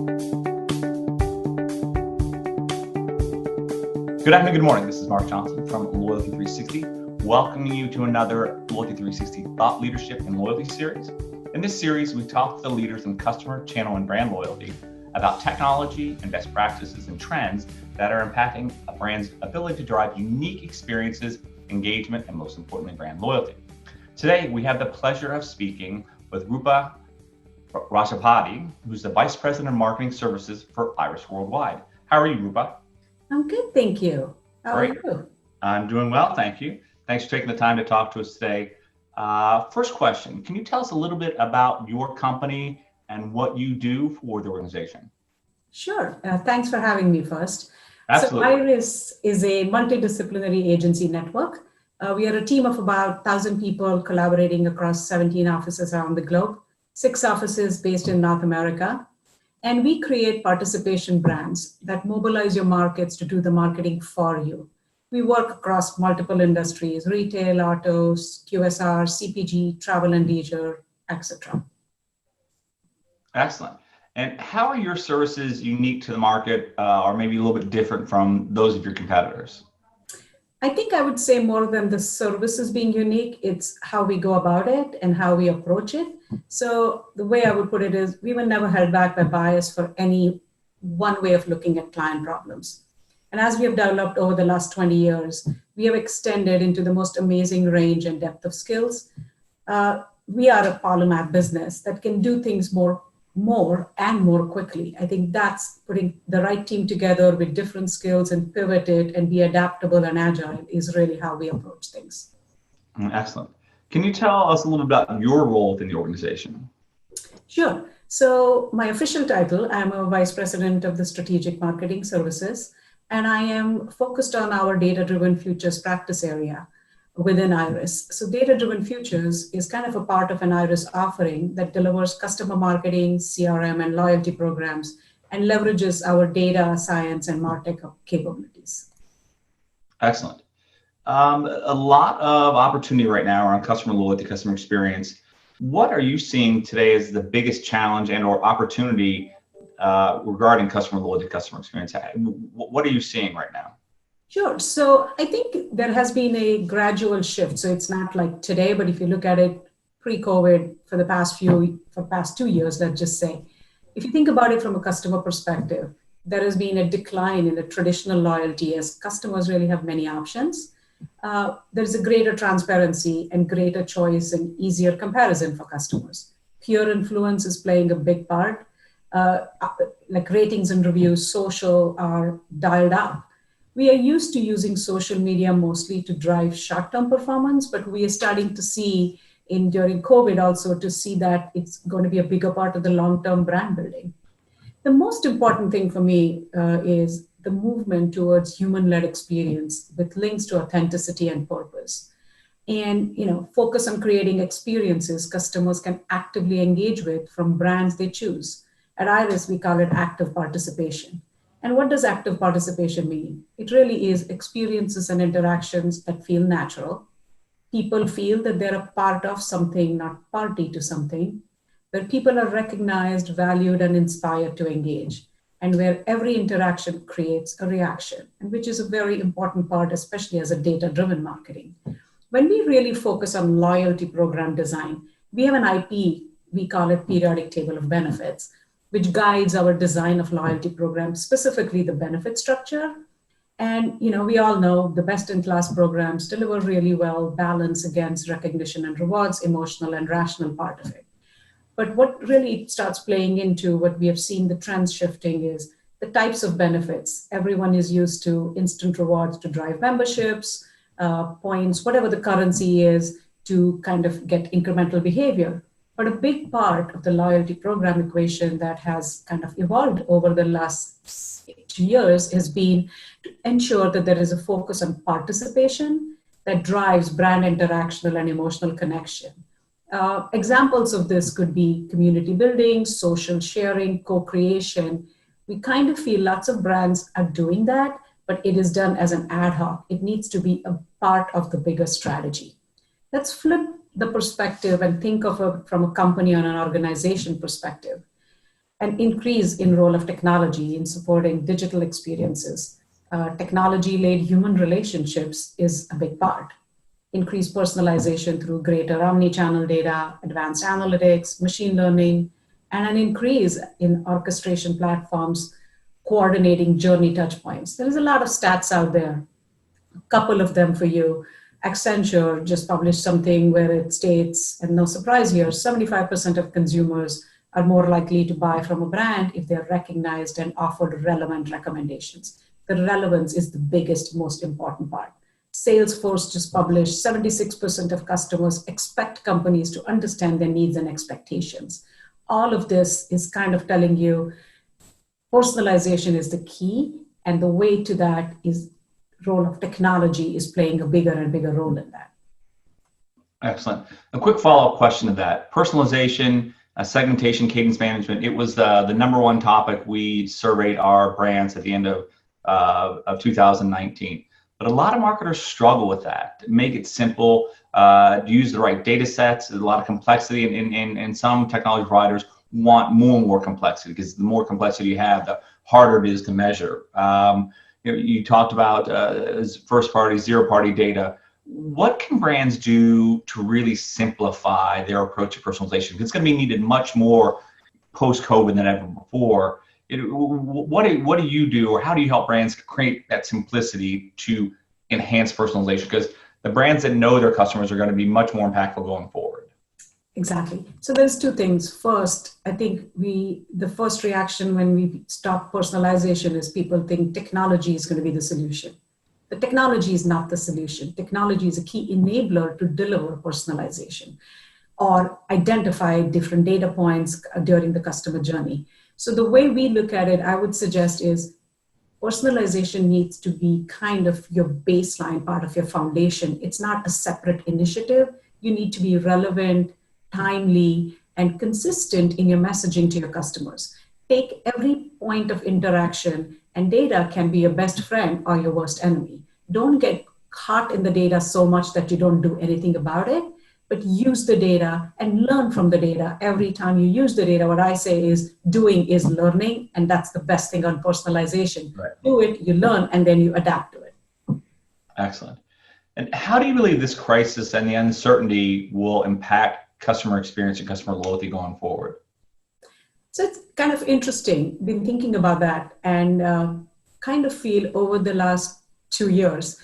Good afternoon, good morning. This is Mark Johnson from Loyalty360, welcoming you to another Loyalty360 Thought Leadership and Loyalty series. In this series, we talk to the leaders in customer, channel, and brand loyalty about technology and best practices and trends that are impacting a brand's ability to drive unique experiences, engagement, and most importantly, brand loyalty. Today, we have the pleasure of speaking with Rupa Rajopadhye, who's the Vice President of Marketing Services for Iris Worldwide. How are you, Rupa? I'm good, thank you. How are you? I'm doing well, thank you. Thanks for taking the time to talk to us today. First question, can you tell us a little bit about your company and what you do for the organization? Sure, thanks for having me first. Absolutely. So Iris is a multidisciplinary agency network. We are a team of about 1,000 people collaborating across 17 offices around the globe, 6 offices based in North America. And we create participation brands that mobilize your markets to do the marketing for you. We work across multiple industries: retail, autos, QSR, CPG, travel and leisure, etc. Excellent. And how are your services unique to the market, or maybe a little bit different from those of your competitors? I think I would say more than the services being unique, it's how we go about it and how we approach it. So the way I would put it is we were never held back by bias for any one way of looking at client problems. And as we have developed over the last 20 years, we have extended into the most amazing range and depth of skills. We are a polymath business that can do things more and more quickly. I think that's putting the right team together with different skills and pivot it and be adaptable and agile is really how we approach things. Excellent. Can you tell us a little bit about your role within the organization? Sure. So my official title, I'm a Vice President of the Strategic Marketing Services, and I am focused on our data-driven futures practice area within Iris. So data-driven futures is kind of a part of an Iris offering that delivers customer marketing, CRM, and loyalty programs and leverages our data, science, and MarTech capabilities. Excellent. A lot of opportunity right now around customer loyalty, customer experience. What are you seeing today as the biggest challenge and or opportunity regarding customer loyalty, customer experience? What are you seeing right now? Sure. So I think there has been a gradual shift. So it's not like today, but if you look at it pre-COVID for the past 2 years, let's just say, if you think about it from a customer perspective, there has been a decline in the traditional loyalty as customers really have many options. There's a greater transparency and greater choice and easier comparison for customers. Peer influence is playing a big part. Like ratings and reviews, social are dialed up. We are used to using social media mostly to drive short-term performance, but we are starting to see during COVID also to see that it's going to be a bigger part of the long-term brand building. The most important thing for me is the movement towards human-led experience with links to authenticity and purpose. And focus on creating experiences customers can actively engage with from brands they choose. At Iris, we call it active participation. And what does active participation mean? It really is experiences and interactions that feel natural. People feel that they're a part of something, not party to something, where people are recognized, valued, and inspired to engage, and where every interaction creates a reaction, and which is a very important part, especially as a data-driven marketing. When we really focus on loyalty program design, we have an IP, we call it periodic table of benefits, which guides our design of loyalty programs, specifically the benefit structure. And we all know the best-in-class programs deliver really well, balance against recognition and rewards, emotional and rational part of it. But what really starts playing into what we have seen the trends shifting is the types of benefits. Everyone is used to instant rewards to drive memberships, points, whatever the currency is to kind of get incremental behavior. But a big part of the loyalty program equation that has kind of evolved over the last 2 years has been to ensure that there is a focus on participation that drives brand interactional and emotional connection. Examples of this could be community building, social sharing, co-creation. We kind of feel lots of brands are doing that, but it is done as an ad hoc. It needs to be a part of the bigger strategy. Let's flip the perspective and think of it from a company or an organization perspective. An increase in role of technology in supporting digital experiences. Technology-led human relationships is a big part. Increased personalization through greater omni-channel data, advanced analytics, machine learning, and an increase in orchestration platforms coordinating journey touchpoints. There is a lot of stats out there. A couple of them for you. Accenture just published something where it states, and no surprise here, 75% of consumers are more likely to buy from a brand if they're recognized and offered relevant recommendations. The relevance is the biggest, most important part. Salesforce just published 76% of customers expect companies to understand their needs and expectations. All of this is kind of telling you personalization is the key, and the way to that is role of technology is playing a bigger and bigger role in that. Excellent. A quick follow-up question to that. Personalization, segmentation, cadence management, it was the number one topic we surveyed our brands at the end of 2019. But a lot of marketers struggle with that. Make it simple, use the right data sets. There's a lot of complexity, and some technology providers want more and more complexity, because the more complexity you have, the harder it is to measure. You talked about first party, zero party data. What can brands do to really simplify their approach to personalization? It's going to be needed much more post-COVID than ever before. What do you do, or how do you help brands create that simplicity to enhance personalization? Because the brands that know their customers are going to be much more impactful going forward. Exactly. So there's two things. First, I think the first reaction when we talk personalization is people think technology is going to be the solution. The technology is not the solution. Technology is a key enabler to deliver personalization or identify different data points during the customer journey. So the way we look at it, I would suggest, is personalization needs to be kind of your baseline part of your foundation. It's not a separate initiative. You need to be relevant, timely, and consistent in your messaging to your customers. Take every point of interaction, and data can be your best friend or your worst enemy. Don't get caught in the data so much that you don't do anything about it, but use the data and learn from the data. Every time you use the data, what I say is doing is learning, and that's the best thing on personalization. Right. Do it, you learn, and then you adapt to it. Excellent. And how do you believe this crisis and the uncertainty will impact customer experience and customer loyalty going forward? So it's kind of interesting. Been thinking about that, and kind of feel over the last 2 years,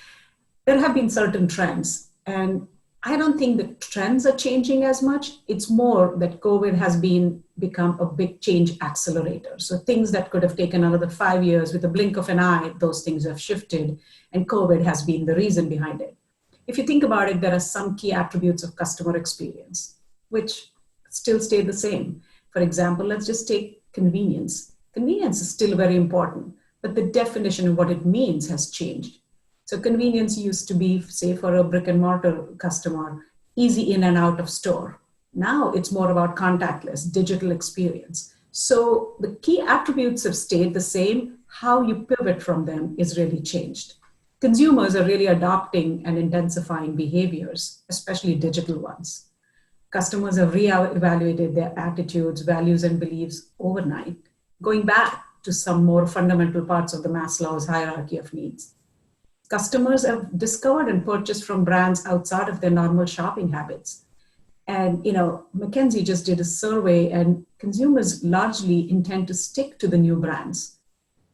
there have been certain trends. And I don't think the trends are changing as much. It's more that COVID has become a big change accelerator. So things that could have taken another 5 years, with a blink of an eye, those things have shifted, and COVID has been the reason behind it. If you think about it, there are some key attributes of customer experience, which still stay the same. For example, let's just take convenience. Convenience is still very important, but the definition of what it means has changed. So convenience used to be, say, for a brick and mortar customer, easy in and out of store. Now it's more about contactless, digital experience. So the key attributes have stayed the same. How you pivot from them is really changed. Consumers are really adopting and intensifying behaviors, especially digital ones. Customers have reevaluated their attitudes, values, and beliefs overnight, going back to some more fundamental parts of the Maslow's hierarchy of needs. Customers have discovered and purchased from brands outside of their normal shopping habits. And, McKinsey just did a survey, and consumers largely intend to stick to the new brands,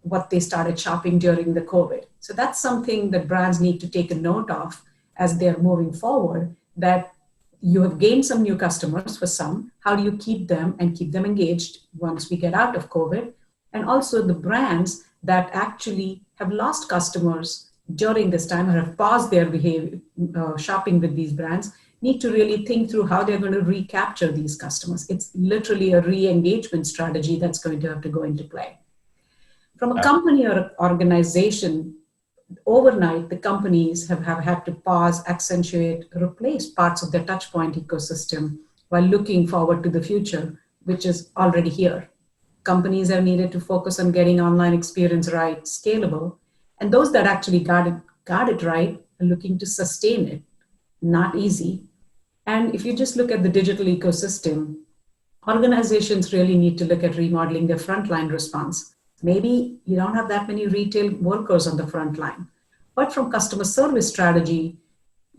what they started shopping during the COVID. So that's something that brands need to take a note of as they're moving forward, that you have gained some new customers for some. How do you keep them and keep them engaged once we get out of COVID? And also the brands that actually have lost customers during this time or have paused their behavior, shopping with these brands, need to really think through how they're going to recapture these customers. It's literally a re-engagement strategy that's going to have to go into play. From a company or organization, overnight, the companies have had to pause, accentuate, replace parts of their touchpoint ecosystem while looking forward to the future, which is already here. Companies have needed to focus on getting online experience right, scalable, and those that actually got it right are looking to sustain it. Not easy. And if you just look at the digital ecosystem, Organizations really need to look at remodeling their frontline response. Maybe you don't have that many retail workers on the front line, but from customer service strategy,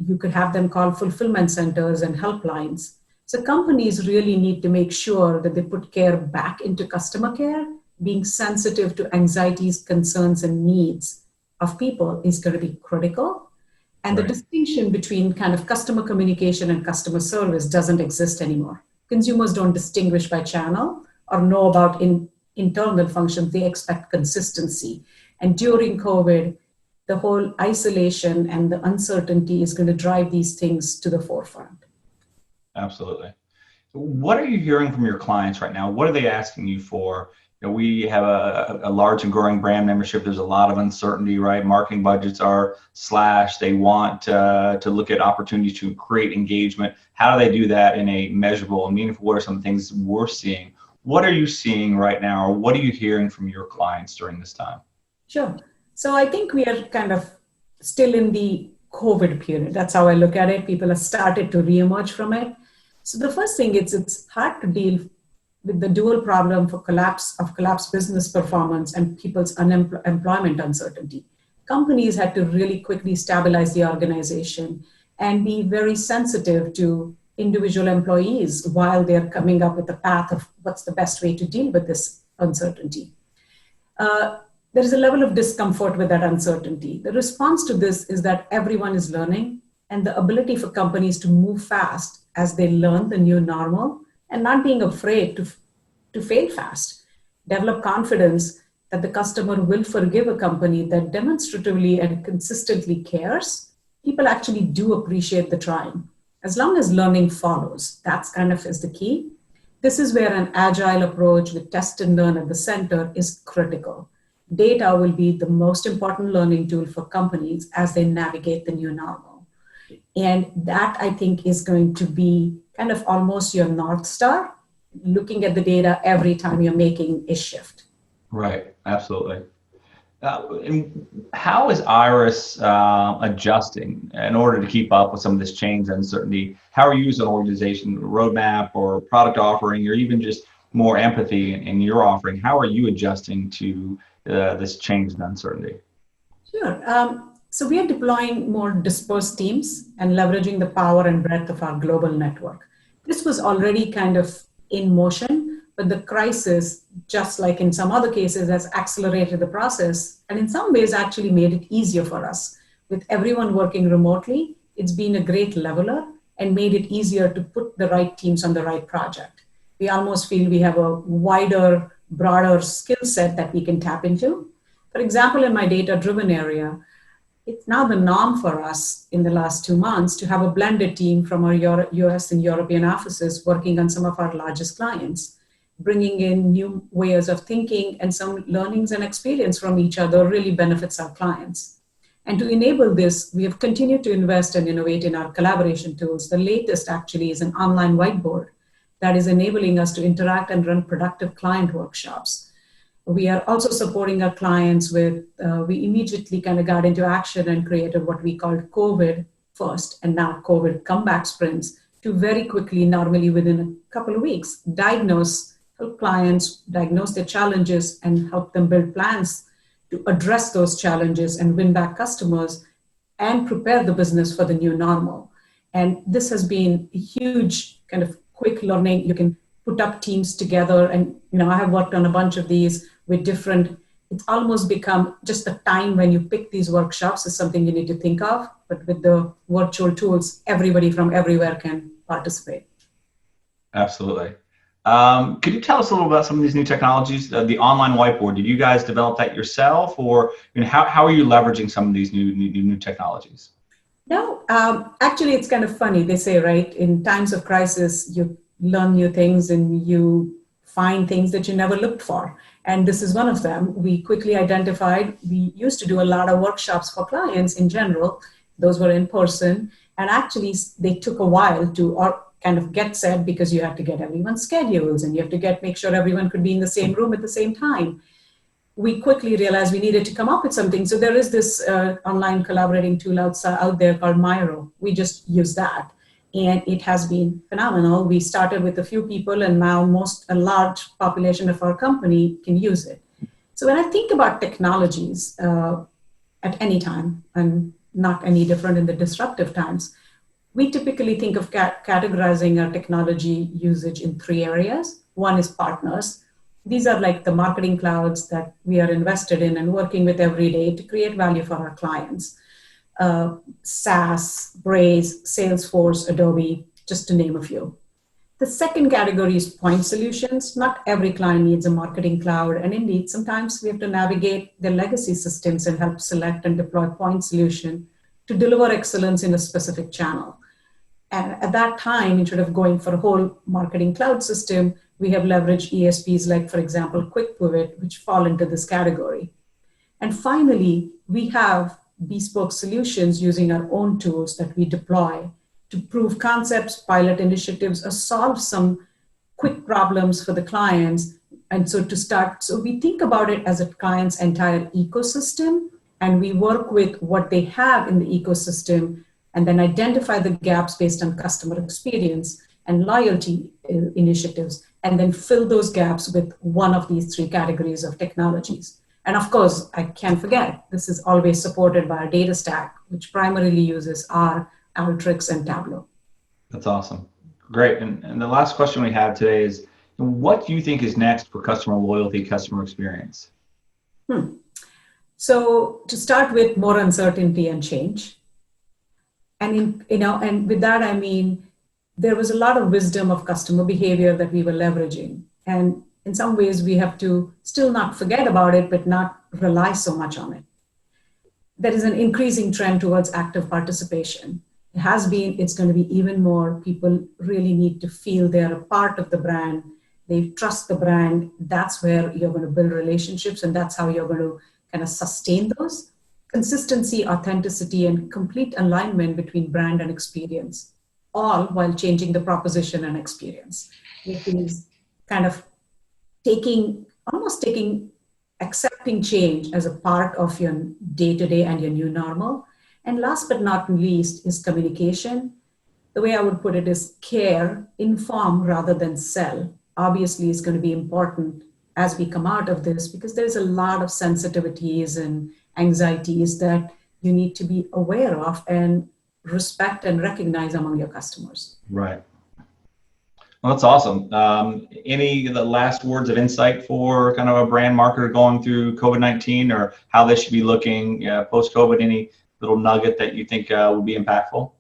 you could have them call fulfillment centers and helplines. So companies really need to make sure that they put care back into customer care. Being sensitive to anxieties, concerns, and needs of people is going to be critical. And the Right. distinction between kind of customer communication and customer service doesn't exist anymore. Consumers don't distinguish by channel or know about internal functions. They expect consistency. And during COVID, the whole isolation and the uncertainty is going to drive these things to the forefront. Absolutely. What are you hearing from your clients right now? What are they asking you for? We have a large and growing brand membership. There's a lot of uncertainty, right? Marketing budgets are slashed. They want to look at opportunities to create engagement. How do they do that in a measurable and meaningful way? What are some things we're seeing? What are you seeing right now, or what are you hearing from your clients during this time? Sure. So I think we are kind of still in the COVID period. That's how I look at it. People have started to reemerge from it. So the first thing is it's hard to deal with the dual problem for collapsed business performance and people's unemployment uncertainty. Companies had to really quickly stabilize the organization and be very sensitive to individual employees while they're coming up with the path of what's the best way to deal with this uncertainty. There is a level of discomfort with that uncertainty. The response to this is that everyone is learning, and the ability for companies to move fast as they learn the new normal and not being afraid to fail fast. Develop confidence that the customer will forgive a company that demonstratively and consistently cares. People actually do appreciate the trying. As long as learning follows, that's kind of is the key. This is where an agile approach with test and learn at the center is critical. Data will be the most important learning tool for companies as they navigate the new normal. And that, I think, is going to be kind of almost your North Star, looking at the data every time you're making a shift. Right, absolutely. And how is Iris adjusting in order to keep up with some of this change and uncertainty? How are you as an organization, roadmap or product offering, or even just more empathy in your offering? How are you adjusting to this change and uncertainty? Sure. So we are deploying more dispersed teams and leveraging the power and breadth of our global network. This was already kind of in motion, but the crisis, just like in some other cases, has accelerated the process and in some ways actually made it easier for us. With everyone working remotely, it's been a great leveler and made it easier to put the right teams on the right project. We almost feel we have a wider, broader skill set that we can tap into. For example, in my data-driven area, it's now the norm for us in the last 2 months to have a blended team from our US and European offices working on some of our largest clients, bringing in new ways of thinking and some learnings and experience from each other really benefits our clients. And to enable this, we have continued to invest and innovate in our collaboration tools. The latest actually is an online whiteboard that is enabling us to interact and run productive client workshops. We are also supporting our clients with, we immediately kind of got into action and created what we called COVID first and now COVID comeback sprints to very quickly, normally within a couple of weeks, help clients diagnose their challenges and help them build plans to address those challenges and win back customers and prepare the business for the new normal. And this has been a huge kind of quick learning. You can put up teams together and, I have worked on a bunch of these with different, it's almost become just the time when you pick these workshops is something you need to think of, but with the virtual tools, everybody from everywhere can participate. Absolutely. Could you tell us a little about some of these new technologies? The online whiteboard, did you guys develop that yourself, or how are you leveraging some of these new technologies? No, actually, it's kind of funny. They say, right, in times of crisis, you learn new things and you find things that you never looked for. And this is one of them. We quickly identified, we used to do a lot of workshops for clients in general. Those were in person. And actually, they took a while to kind of get set because you have to get everyone's schedules and you have to make sure everyone could be in the same room at the same time. We quickly realized we needed to come up with something. So there is this online collaborating tool out there called Miro. We just use that. and it has been phenomenal. We started with a few people, and now a large population of our company can use it. So when I think about technologies at any time, and not any different in the disruptive times, we typically think of categorizing our technology usage in three areas. One is partners. These are like the marketing clouds that we are invested in and working with every day to create value for our clients. SaaS, Braze, Salesforce, Adobe, just to name a few. The second category is point solutions. Not every client needs a marketing cloud. And indeed, sometimes we have to navigate their legacy systems and help select and deploy point solution to deliver excellence in a specific channel. And at that time, instead of going for a whole marketing cloud system, we have leveraged ESPs like, for example, Quick Pivot, which fall into this category. And finally, we have bespoke solutions using our own tools that we deploy to prove concepts, pilot initiatives, or solve some quick problems for the clients. And so we think about it as a client's entire ecosystem, and we work with what they have in the ecosystem and then identify the gaps based on customer experience and loyalty initiatives, and then fill those gaps with one of these three categories of technologies. And of course, I can't forget, this is always supported by our data stack, which primarily uses R, Alteryx, and Tableau. That's awesome. Great. And the last question we have today is, what do you think is next for customer loyalty, customer experience? So to start with, more uncertainty and change. And with that, I mean, there was a lot of wisdom of customer behavior that we were leveraging. And in some ways, we have to still not forget about it, but not rely so much on it. There is an increasing trend towards active participation. It has been, it's going to be even more. People really need to feel they're a part of the brand. They trust the brand. That's where you're going to build relationships, and that's how you're going to kind of sustain those. Consistency, authenticity, and complete alignment between brand and experience, all while changing the proposition and experience. It is kind of accepting change as a part of your day-to-day and your new normal. And last but not least is communication. The way I would put it is care, inform rather than sell. Obviously, is going to be important as we come out of this, because there's a lot of sensitivities and anxieties that you need to be aware of and respect and recognize among your customers. Right. Well, that's awesome. Any of the last words of insight for kind of a brand marketer going through COVID-19, or how they should be looking post-COVID? Any little nugget that you think would be impactful?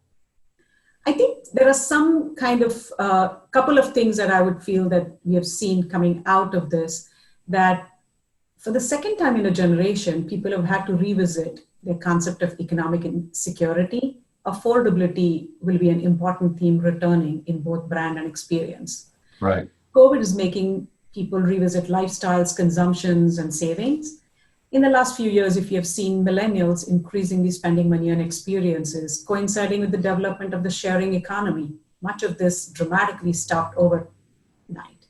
I think there are some kind of couple of things that I would feel that we have seen coming out of this, that for the second time in a generation, people have had to revisit the concept of economic insecurity. Affordability will be an important theme returning in both brand and experience. Right. COVID is making people revisit lifestyles, consumptions, and savings. In the last few years, if you have seen millennials increasingly spending money on experiences, coinciding with the development of the sharing economy, much of this dramatically stopped overnight.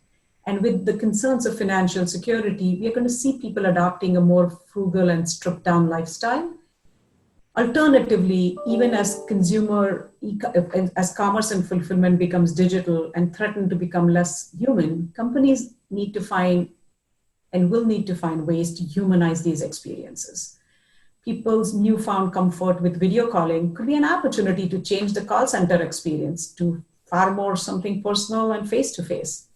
And with the concerns of financial security, we are going to see people adopting a more frugal and stripped down lifestyle. Alternatively, even as commerce and fulfillment becomes digital and threaten to become less human, companies need to find and will need to find ways to humanize these experiences. People's newfound comfort with video calling could be an opportunity to change the call center experience to far more something personal and face-to-face.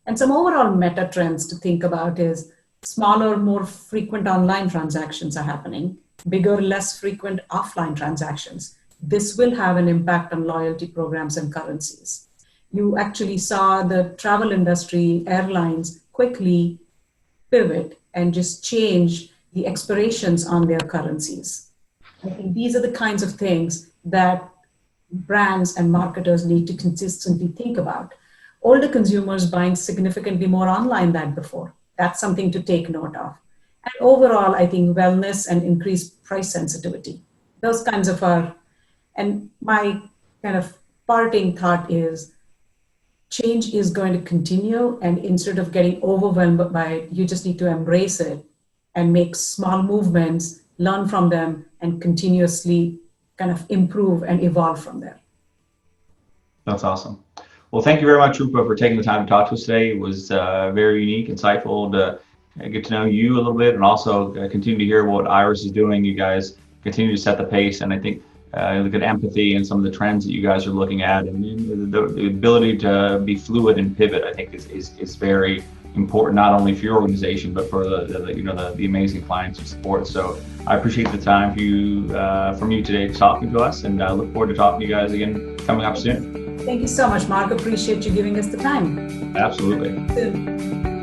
And some overall meta trends to think about is smaller, more frequent online transactions are happening, bigger, less frequent offline transactions. This will have an impact on loyalty programs and currencies. You actually saw the travel industry, airlines quickly pivot and just change the expirations on their currencies. I think these are the kinds of things that brands and marketers need to consistently think about. Older consumers buying significantly more online than before. That's something to take note of. And overall, I think wellness and increased price sensitivity. Those kinds of and my kind of parting thought is change is going to continue, and instead of getting overwhelmed by it, you just need to embrace it and make small movements, learn from them, and continuously kind of improve and evolve from there. That's awesome. Well, thank you very much, Rupa, for taking the time to talk to us today. It was very unique, insightful to get to know you a little bit, and also continue to hear what Iris is doing. You guys continue to set the pace, and I think look at empathy and some of the trends that you guys are looking at, and the ability to be fluid and pivot. I think is very important, not only for your organization, but for the amazing clients you support. So I appreciate the time from you today talking to us, and I look forward to talking to you guys again coming up soon. Thank you so much, Mark. Appreciate you giving us the time. Absolutely. Soon.